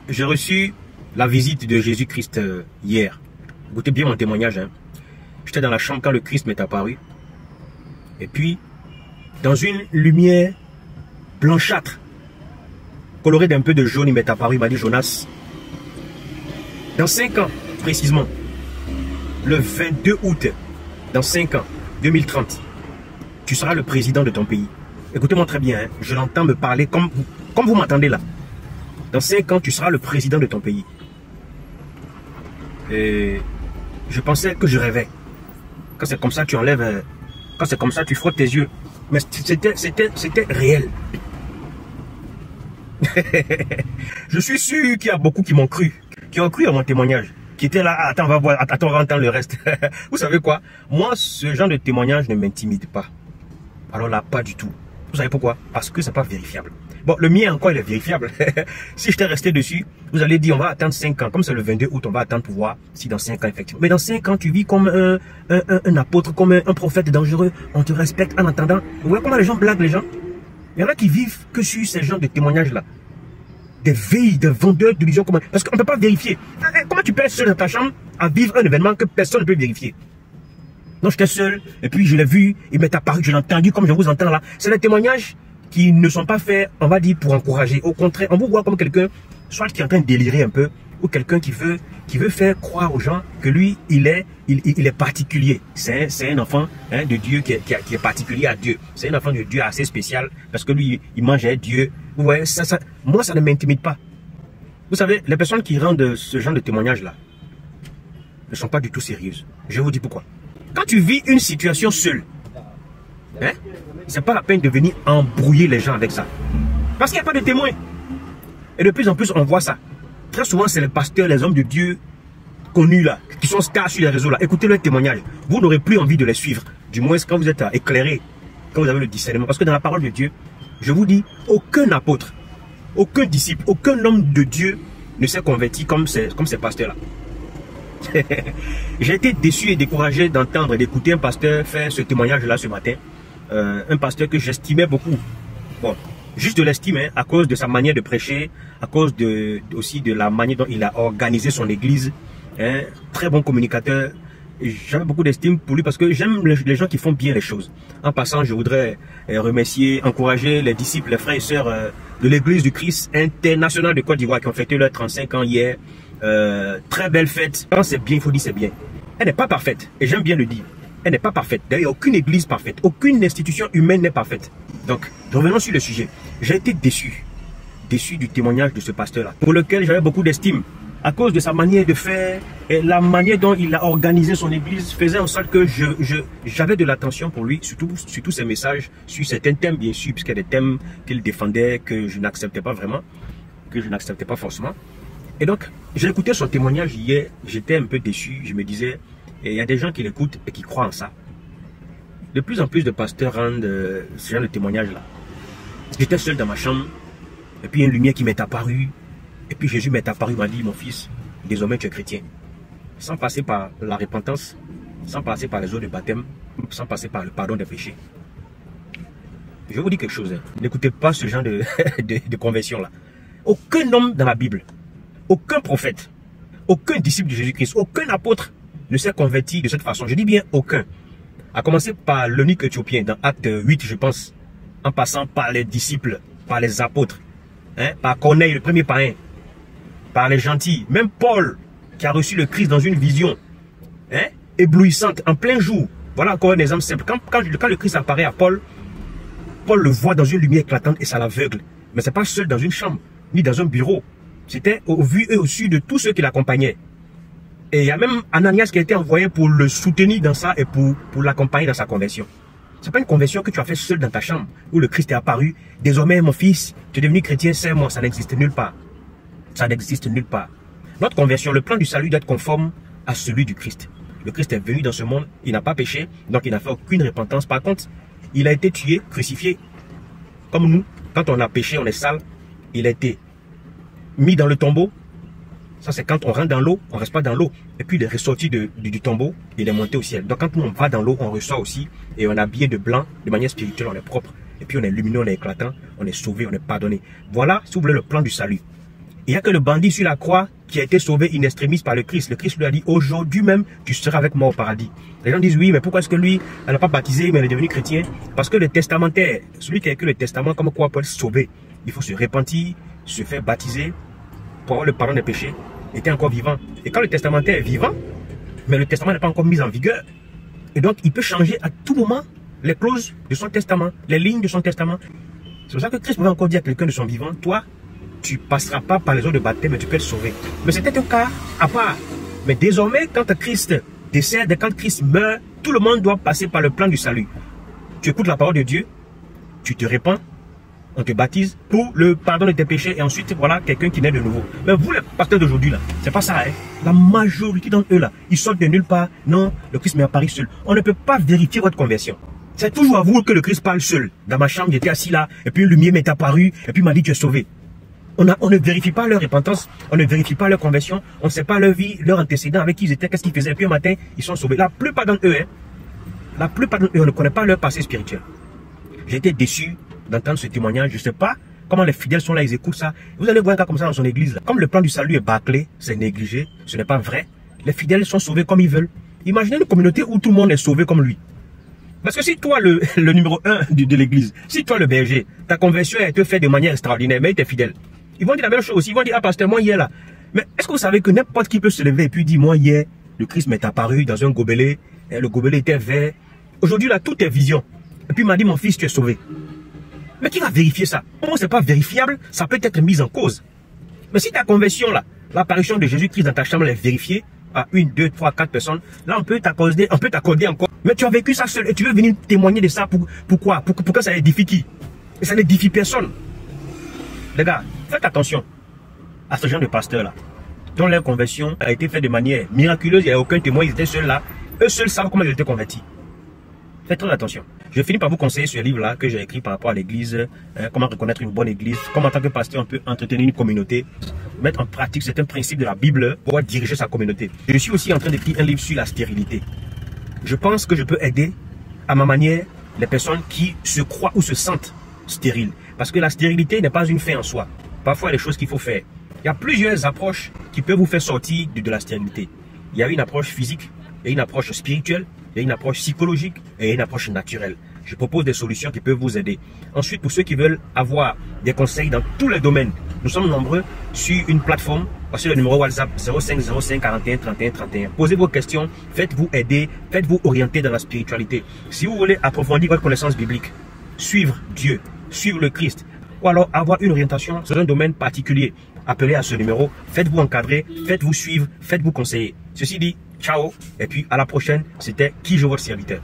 J'ai reçu la visite de Jésus-Christ hier. Écoutez bien mon témoignage. Hein. J'étais dans la chambre quand le Christ m'est apparu. Et puis, dans une lumière blanchâtre, colorée d'un peu de jaune, il m'est apparu. Il m'a dit, Jonas, dans 5 ans, précisément, le 22 août, dans 5 ans, 2030, tu seras le président de ton pays. Écoutez-moi très bien, hein. Je l'entends me parler comme vous m'entendez là. Dans 5 ans, tu seras le président de ton pays. Et je pensais que je rêvais. Quand c'est comme ça, tu enlèves... Quand c'est comme ça, tu frottes tes yeux. Mais c'était réel. Je suis sûr qu'il y a beaucoup qui m'ont cru. Qui ont cru à mon témoignage. Qui étaient là, attends, on va voir, attends, on va entendre le reste. Vous savez quoi? Moi, ce genre de témoignage ne m'intimide pas. Alors là, pas du tout. Vous savez pourquoi? Parce que c'est pas vérifiable. Bon, le mien encore, il est vérifiable. Si j'étais resté dessus, vous allez dire, on va attendre 5 ans. Comme c'est le 22 août, on va attendre pour voir si dans 5 ans, effectivement. Mais dans 5 ans, tu vis comme un apôtre, comme un prophète dangereux. On te respecte en attendant. Vous voyez comment les gens blaguent les gens? Il y en a qui vivent que sur ces genres de témoignages-là. Des veilles, des vendeurs d'illusions. Parce qu'on ne peut pas vérifier. Comment tu peux être seul dans ta chambre à vivre un événement que personne ne peut vérifier? Non, j'étais seul, et puis je l'ai vu, il m'est apparu, je l'ai entendu comme je vous entends là. C'est des témoignages qui ne sont pas faits, on va dire, pour encourager. Au contraire, on vous voit comme quelqu'un, soit qui est en train de délirer un peu, ou quelqu'un qui veut faire croire aux gens que lui, il est particulier. C'est un enfant de Dieu qui est particulier à Dieu. C'est un enfant de Dieu assez spécial, parce que lui, il mangeait Dieu. Vous voyez, moi, ça ne m'intimide pas. Vous savez, les personnes qui rendent ce genre de témoignage-là ne sont pas du tout sérieuses. Je vous dis pourquoi. Quand tu vis une situation seule, c'est pas la peine de venir embrouiller les gens avec ça. Parce qu'il n'y a pas de témoins. Et de plus en plus, on voit ça. Très souvent, c'est les pasteurs, les hommes de Dieu connus là, qui sont stars sur les réseaux là. Écoutez leurs témoignages. Vous n'aurez plus envie de les suivre. Du moins, quand vous êtes éclairé, quand vous avez le discernement. Parce que dans la parole de Dieu, je vous dis, aucun apôtre, aucun disciple, aucun homme de Dieu ne s'est converti comme ces pasteurs là. J'ai été déçu et découragé d'entendre et d'écouter un pasteur faire ce témoignage-là ce matin. Un pasteur que j'estimais beaucoup. Bon, juste de l'estime, à cause de sa manière de prêcher, à cause aussi de la manière dont il a organisé son église. Très bon communicateur. J'avais beaucoup d'estime pour lui parce que j'aime les gens qui font bien les choses. En passant, je voudrais remercier, encourager les disciples, les frères et sœurs de l'église du Christ international de Côte d'Ivoire qui ont fêté leurs 35 ans hier. Très belle fête. Quand c'est bien, il faut dire c'est bien. Elle n'est pas parfaite. Et j'aime bien le dire. Elle n'est pas parfaite. D'ailleurs, aucune église parfaite. Aucune institution humaine n'est parfaite. Donc, revenons sur le sujet. J'ai été déçu. Déçu du témoignage de ce pasteur-là. Pour lequel j'avais beaucoup d'estime. À cause de sa manière de faire. Et la manière dont il a organisé son église faisait en sorte que j'avais de l'attention pour lui. Surtout ses messages. Sur certains thèmes, bien sûr. Puisqu'il y a des thèmes qu'il défendait que je n'acceptais pas vraiment. Que je n'acceptais pas forcément. Et donc, j'ai écouté son témoignage hier, j'étais un peu déçu, je me disais, il y a des gens qui l'écoutent et qui croient en ça. De plus en plus de pasteurs rendent ce genre de témoignage-là. J'étais seul dans ma chambre, et puis une lumière qui m'est apparue, et puis Jésus m'est apparu, m'a dit, mon fils, désormais tu es chrétien. Sans passer par la repentance, sans passer par les eaux de baptême, sans passer par le pardon des péchés. Je vais vous dire quelque chose, n'écoutez pas ce genre de conversion-là. Aucun homme dans la Bible, aucun prophète, aucun disciple de Jésus-Christ, aucun apôtre ne s'est converti de cette façon. Je dis bien aucun. À commencer par l'eunuque éthiopien dans Acte 8, je pense, en passant par les disciples, par les apôtres, par Corneille, le premier païen, par les gentils, même Paul, qui a reçu le Christ dans une vision éblouissante, en plein jour. Voilà encore un exemple simple. Quand le Christ apparaît à Paul, Paul le voit dans une lumière éclatante et ça l'aveugle. Mais ce n'est pas seul dans une chambre, ni dans un bureau. C'était au vu et au su de tous ceux qui l'accompagnaient. Et il y a même Ananias qui a été envoyé pour le soutenir dans ça et pour l'accompagner dans sa conversion. Ce n'est pas une conversion que tu as fait seul dans ta chambre, où le Christ est apparu. Désormais, mon fils, tu es devenu chrétien, c'est moi. Ça n'existe nulle part. Ça n'existe nulle part. Notre conversion, le plan du salut doit être conforme à celui du Christ. Le Christ est venu dans ce monde, il n'a pas péché, donc il n'a fait aucune repentance. Par contre, il a été tué, crucifié. Comme nous, quand on a péché, on est sale. Il a été mis dans le tombeau. Ça, c'est quand on rentre dans l'eau, on ne reste pas dans l'eau. Et puis, il est ressorti du tombeau, il est monté au ciel. Donc, quand nous, on va dans l'eau, on ressort aussi. Et on est habillé de blanc, de manière spirituelle, on est propre. Et puis, on est lumineux, on est éclatant, on est sauvé, on est pardonné. Voilà, si vous voulez, le plan du salut. Il n'y a que le bandit sur la croix qui a été sauvé in extremis par le Christ. Le Christ lui a dit, aujourd'hui même, tu seras avec moi au paradis. Les gens disent, oui, mais pourquoi est-ce que lui, elle n'a pas baptisé, mais elle est devenue chrétien? Parce que le testamentaire, celui qui a écrit le testament, comme quoi peut être sauvé, il faut se repentir, se faire baptiser pour avoir le pardon des péchés, était encore vivant. Et quand le testamentaire est vivant, mais le testament n'est pas encore mis en vigueur, et donc il peut changer à tout moment les clauses de son testament, les lignes de son testament. C'est pour ça que Christ pouvait encore dire à quelqu'un de son vivant, toi, tu ne passeras pas par les eaux de baptême, mais tu peux être sauvé. Mais c'était un cas à part. Mais désormais, quand Christ décède, quand Christ meurt, tout le monde doit passer par le plan du salut. Tu écoutes la parole de Dieu, tu te répands, on te baptise pour le pardon de tes péchés, et ensuite, voilà, quelqu'un qui naît de nouveau. Mais vous, les pasteurs d'aujourd'hui, là, c'est pas ça, hein. La majorité d'entre eux, là, ils sortent de nulle part. Non, le Christ m'est apparu seul. On ne peut pas vérifier votre conversion. C'est toujours à vous que le Christ parle seul. Dans ma chambre, j'étais assis là, et puis une lumière m'est apparue, et puis m'a dit, tu es sauvé. On ne vérifie pas leur repentance, on ne vérifie pas leur conversion, on ne sait pas leur vie, leur antécédent, avec qui ils étaient, qu'est-ce qu'ils faisaient. Et puis un matin, ils sont sauvés. La plupart d'entre eux, hein, la plupart d'entre eux, on ne connaît pas leur passé spirituel. J'ai été déçu d'entendre ce témoignage. Je ne sais pas comment les fidèles sont là, ils écoutent ça. Vous allez voir un cas comme ça dans son église. Comme le plan du salut est bâclé, c'est négligé, ce n'est pas vrai. Les fidèles sont sauvés comme ils veulent. Imaginez une communauté où tout le monde est sauvé comme lui. Parce que si toi, le numéro 1 de l'église, si toi le berger, ta conversion a été faite de manière extraordinaire, mais tu es fidèle, ils vont dire la même chose aussi. Ils vont dire, ah pasteur, moi hier là. Mais est-ce que vous savez que n'importe qui peut se lever et puis dire, moi hier, le Christ m'est apparu dans un gobelet, et le gobelet était vert. Aujourd'hui là, tout est vision. Et puis il m'a dit, mon fils, tu es sauvé. Mais qui va vérifier ça? Comment c'est pas vérifiable? Ça peut être mis en cause. Mais si ta conversion là, l'apparition de Jésus-Christ dans ta chambre est vérifiée à 1, 2, 3, 4 personnes, là on peut t'accorder encore. Mais tu as vécu ça seul et tu veux venir témoigner de ça pourquoi? Pour que ça édifie qui? Et ça n'édifie personne. Les gars, faites attention à ce genre de pasteurs-là, dont leur conversion a été faite de manière miraculeuse, il n'y a aucun témoin, ils étaient seuls là. Eux seuls savent comment ils étaient convertis. Faites très attention. Je finis par vous conseiller ce livre-là que j'ai écrit par rapport à l'église, comment reconnaître une bonne église, comment en tant que pasteur on peut entretenir une communauté, mettre en pratique certains principes de la Bible pour pouvoir diriger sa communauté. Je suis aussi en train d'écrire un livre sur la stérilité. Je pense que je peux aider à ma manière les personnes qui se croient ou se sentent stériles. Parce que la stérilité n'est pas une fin en soi. Parfois, il y a des choses qu'il faut faire. Il y a plusieurs approches qui peuvent vous faire sortir de la stérilité. Il y a une approche physique, il y a une approche spirituelle, il y a une approche psychologique et une approche naturelle. Je propose des solutions qui peuvent vous aider. Ensuite, pour ceux qui veulent avoir des conseils dans tous les domaines, nous sommes nombreux sur une plateforme. Voici le numéro WhatsApp 05 05 41 31 31. Posez vos questions, faites-vous aider, faites-vous orienter dans la spiritualité. Si vous voulez approfondir votre connaissance biblique, suivre Dieu, suivre le Christ, ou alors avoir une orientation sur un domaine particulier, appelez à ce numéro, faites-vous encadrer, faites-vous suivre, faites-vous conseiller. Ceci dit, ciao, et puis à la prochaine, c'était Kijo votre serviteur.